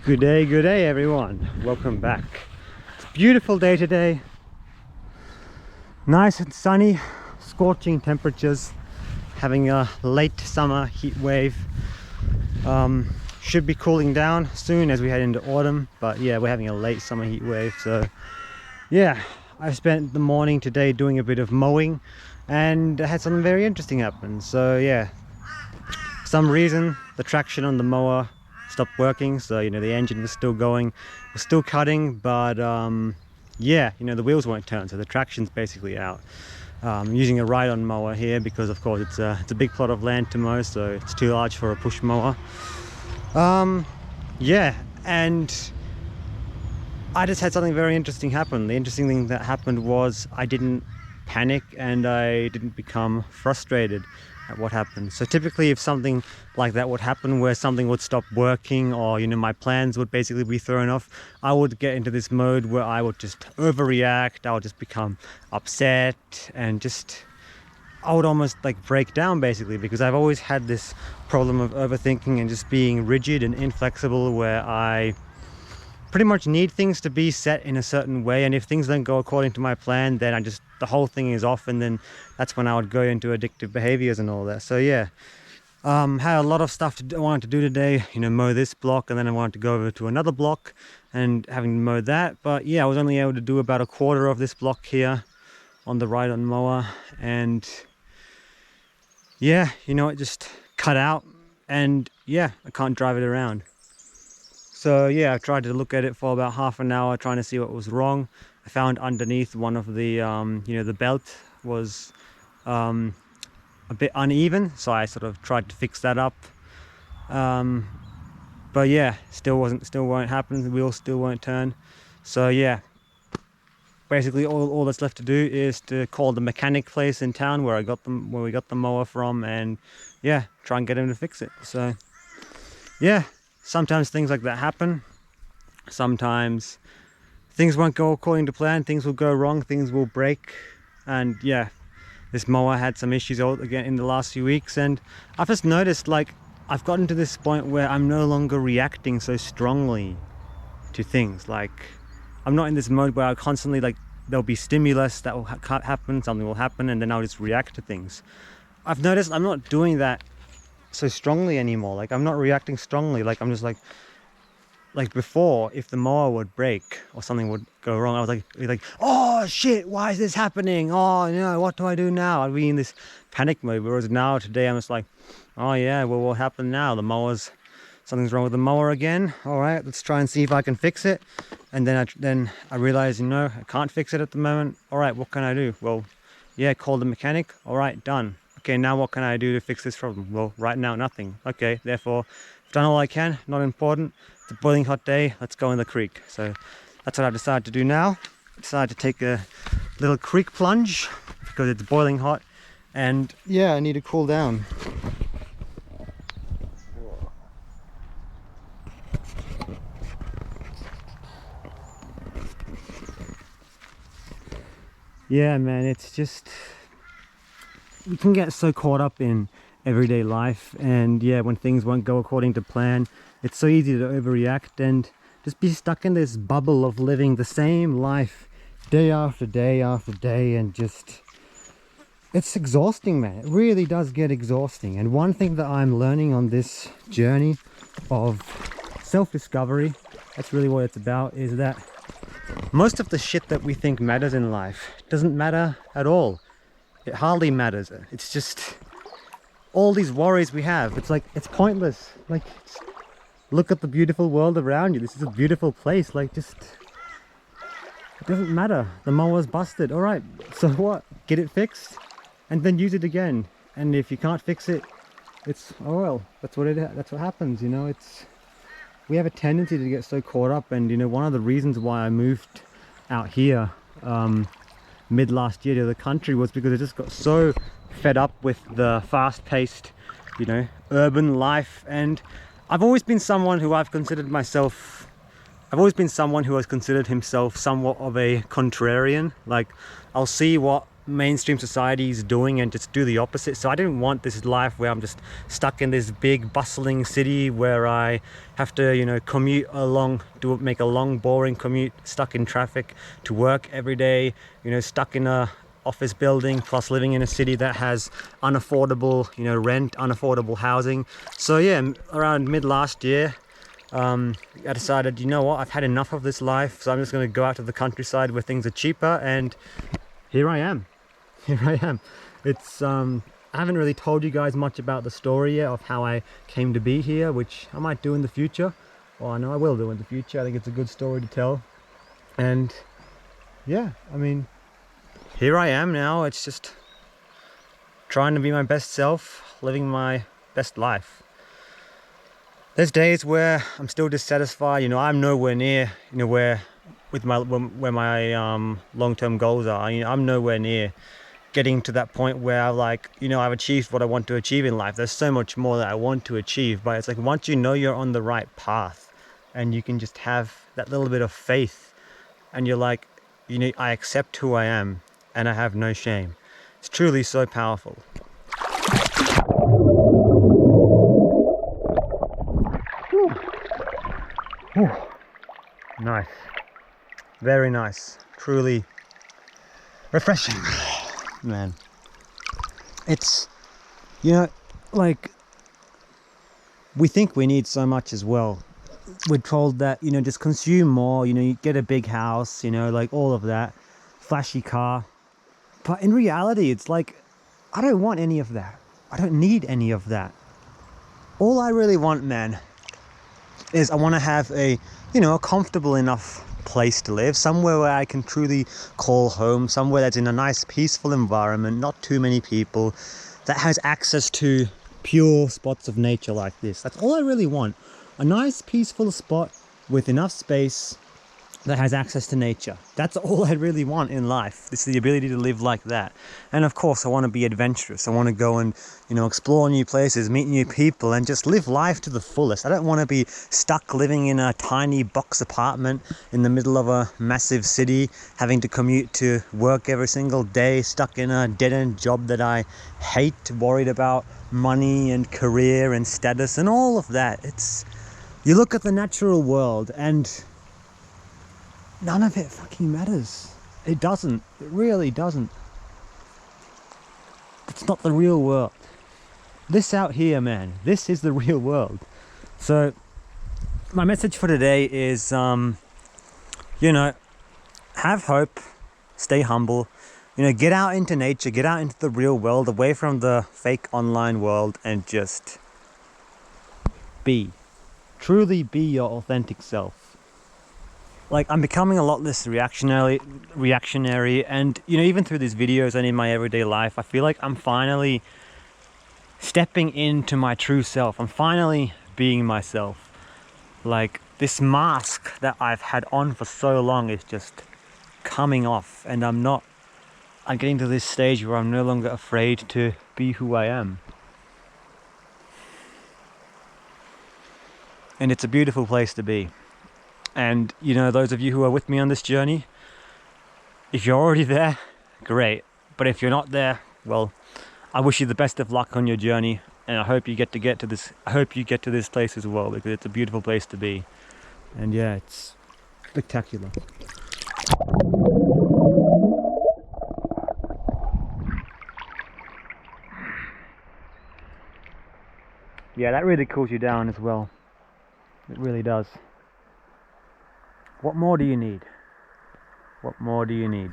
Good day everyone. Welcome back. It's a beautiful day today. Nice and sunny, scorching temperatures, having a late summer heat wave. Should be cooling down soon as we head into autumn, but yeah, we're having a late summer heat wave. So yeah, I spent the morning today doing a bit of mowing and I had something very interesting happen. So yeah, for some reason the traction on the mower stopped working, so the engine was still going, was still cutting, but yeah, the wheels won't turn, so the traction's basically out. I'm using a ride-on mower here because of course it's a big plot of land to mow, so it's too large for a push mower. Yeah, and I just had something very interesting happen. The interesting thing that happened was I didn't panic and I didn't become frustrated at what happened. So typically if something like that would happen, where something would stop working or my plans would basically be thrown off, I would get into this mode where I would just overreact. I would just become upset and I would almost like break down basically, because I've always had this problem of overthinking and just being rigid and inflexible, where I pretty much need things to be set in a certain way, and if things don't go according to my plan, then the whole thing is off, and then that's when I would go into addictive behaviors and all that. So yeah, had a lot of stuff I wanted to do today, mow this block, and then I wanted to go over to another block and having mowed that, but yeah, I was only able to do about a quarter of this block here on the ride-on mower, and yeah, it just cut out, and yeah, I can't drive it around. So yeah, I tried to look at it for about half an hour trying to see what was wrong. I found underneath one of the, the belt was a bit uneven, so I sort of tried to fix that up. But yeah, still won't happen. The wheels still won't turn. So yeah, basically all that's left to do is to call the mechanic place in town where we got the mower from, and yeah, try and get him to fix it. So yeah. Sometimes things like that happen. Sometimes things won't go according to plan, things will go wrong, things will break. And yeah, this mower had some issues again in the last few weeks, and I've just noticed like I've gotten to this point where I'm no longer reacting so strongly to things. Like I'm not in this mode where I constantly there'll be stimulus that will happen, something will happen, and then I'll just react to things. I've noticed I'm not doing that so strongly anymore. Like I'm not reacting strongly. Like I'm just like before, if the mower would break or something would go wrong, I was like, oh shit, why is this happening? Oh no, what do I do now? I'd be in this panic mode. Whereas now, today, I'm just like, oh yeah, well, what happened now? Something's wrong with the mower again. All right, let's try and see if I can fix it. And then I realized, I can't fix it at the moment. All right, what can I do? Well, yeah, call the mechanic. All right, done. Okay, now what can I do to fix this problem? Well, right now, nothing. Okay, therefore, I've done all I can, not important. It's a boiling hot day, let's go in the creek. So that's what I've decided to do now. I decided to take a little creek plunge because it's boiling hot, and yeah, I need to cool down. Yeah, man, it's just, we can get so caught up in everyday life, and yeah, when things won't go according to plan, it's so easy to overreact and just be stuck in this bubble of living the same life day after day after day, and it's exhausting, man. It really does get exhausting. And one thing that I'm learning on this journey of self-discovery, that's really what it's about, is that most of the shit that we think matters in life doesn't matter at all. It hardly matters. It's just all these worries we have. It's like, it's pointless. Like, look at the beautiful world around you. This is a beautiful place. Like, it doesn't matter. The mower's busted. All right, so what? Get it fixed and then use it again. And if you can't fix it, it's, oh well, that's what happens. We have a tendency to get so caught up. And one of the reasons why I moved out here mid last year to the country was because I just got so fed up with the fast-paced urban life. And I've always been someone who has considered himself somewhat of a contrarian. Like, I'll see what mainstream society is doing and just do the opposite. So I didn't want this life where I'm just stuck in this big bustling city where I have to, you know, commute along, make a long boring commute, stuck in traffic to work every day, you know, stuck in a office building, plus living in a city that has unaffordable, you know, rent, unaffordable housing. So yeah, around mid last year, I decided, you know what, I've had enough of this life, so I'm just going to go out to the countryside where things are cheaper, and here I am. Here I am. It's I haven't really told you guys much about the story yet of how I came to be here, which I might do in the future. Well, I know I will do in the future. I think it's a good story to tell. And yeah, I mean, here I am now. It's just trying to be my best self, living my best life. There's days where I'm still dissatisfied, you know, I'm nowhere near, you know, where my long-term goals are. You know, I'm nowhere near getting to that point where I've achieved what I want to achieve in life. There's so much more that I want to achieve, but it's like once you know you're on the right path and you can just have that little bit of faith and you're like, you know, I accept who I am and I have no shame. It's truly so powerful. Whew. Nice. Very nice. Truly refreshing. Man, it's, you know, like, we think we need so much as well. We're told that, you know, just consume more, you know, you get a big house, you know, like all of that, flashy car. But in reality, it's like, I don't want any of that. I don't need any of that. All I really want, man, is I want to have a, you know, a comfortable enough place to live, somewhere where I can truly call home, somewhere that's in a nice peaceful environment, not too many people, that has access to pure spots of nature like this. That's all I really want. A nice peaceful spot with enough space that has access to nature. That's all I really want in life. It's the ability to live like that. And of course I want to be adventurous. I want to go and, you know, explore new places, meet new people, and just live life to the fullest. I don't want to be stuck living in a tiny box apartment in the middle of a massive city, having to commute to work every single day, stuck in a dead-end job that I hate, worried about money and career and status and all of that. You look at the natural world and none of it fucking matters. It doesn't. It really doesn't. It's not the real world. This out here, man, this is the real world. So my message for today is, you know, have hope, stay humble, you know, get out into nature, get out into the real world, away from the fake online world, and just truly be your authentic self. Like, I'm becoming a lot less reactionary, and, you know, even through these videos and in my everyday life, I feel like I'm finally stepping into my true self. I'm finally being myself. Like, this mask that I've had on for so long is just coming off, and I'm getting to this stage where I'm no longer afraid to be who I am. And it's a beautiful place to be. And, you know, those of you who are with me on this journey, if you're already there, great. But if you're not there, well, I wish you the best of luck on your journey, and I hope you get to this. I hope you get to this place as well, because it's a beautiful place to be. And yeah, it's spectacular. Yeah, that really cools you down as well. It really does. What more do you need? What more do you need?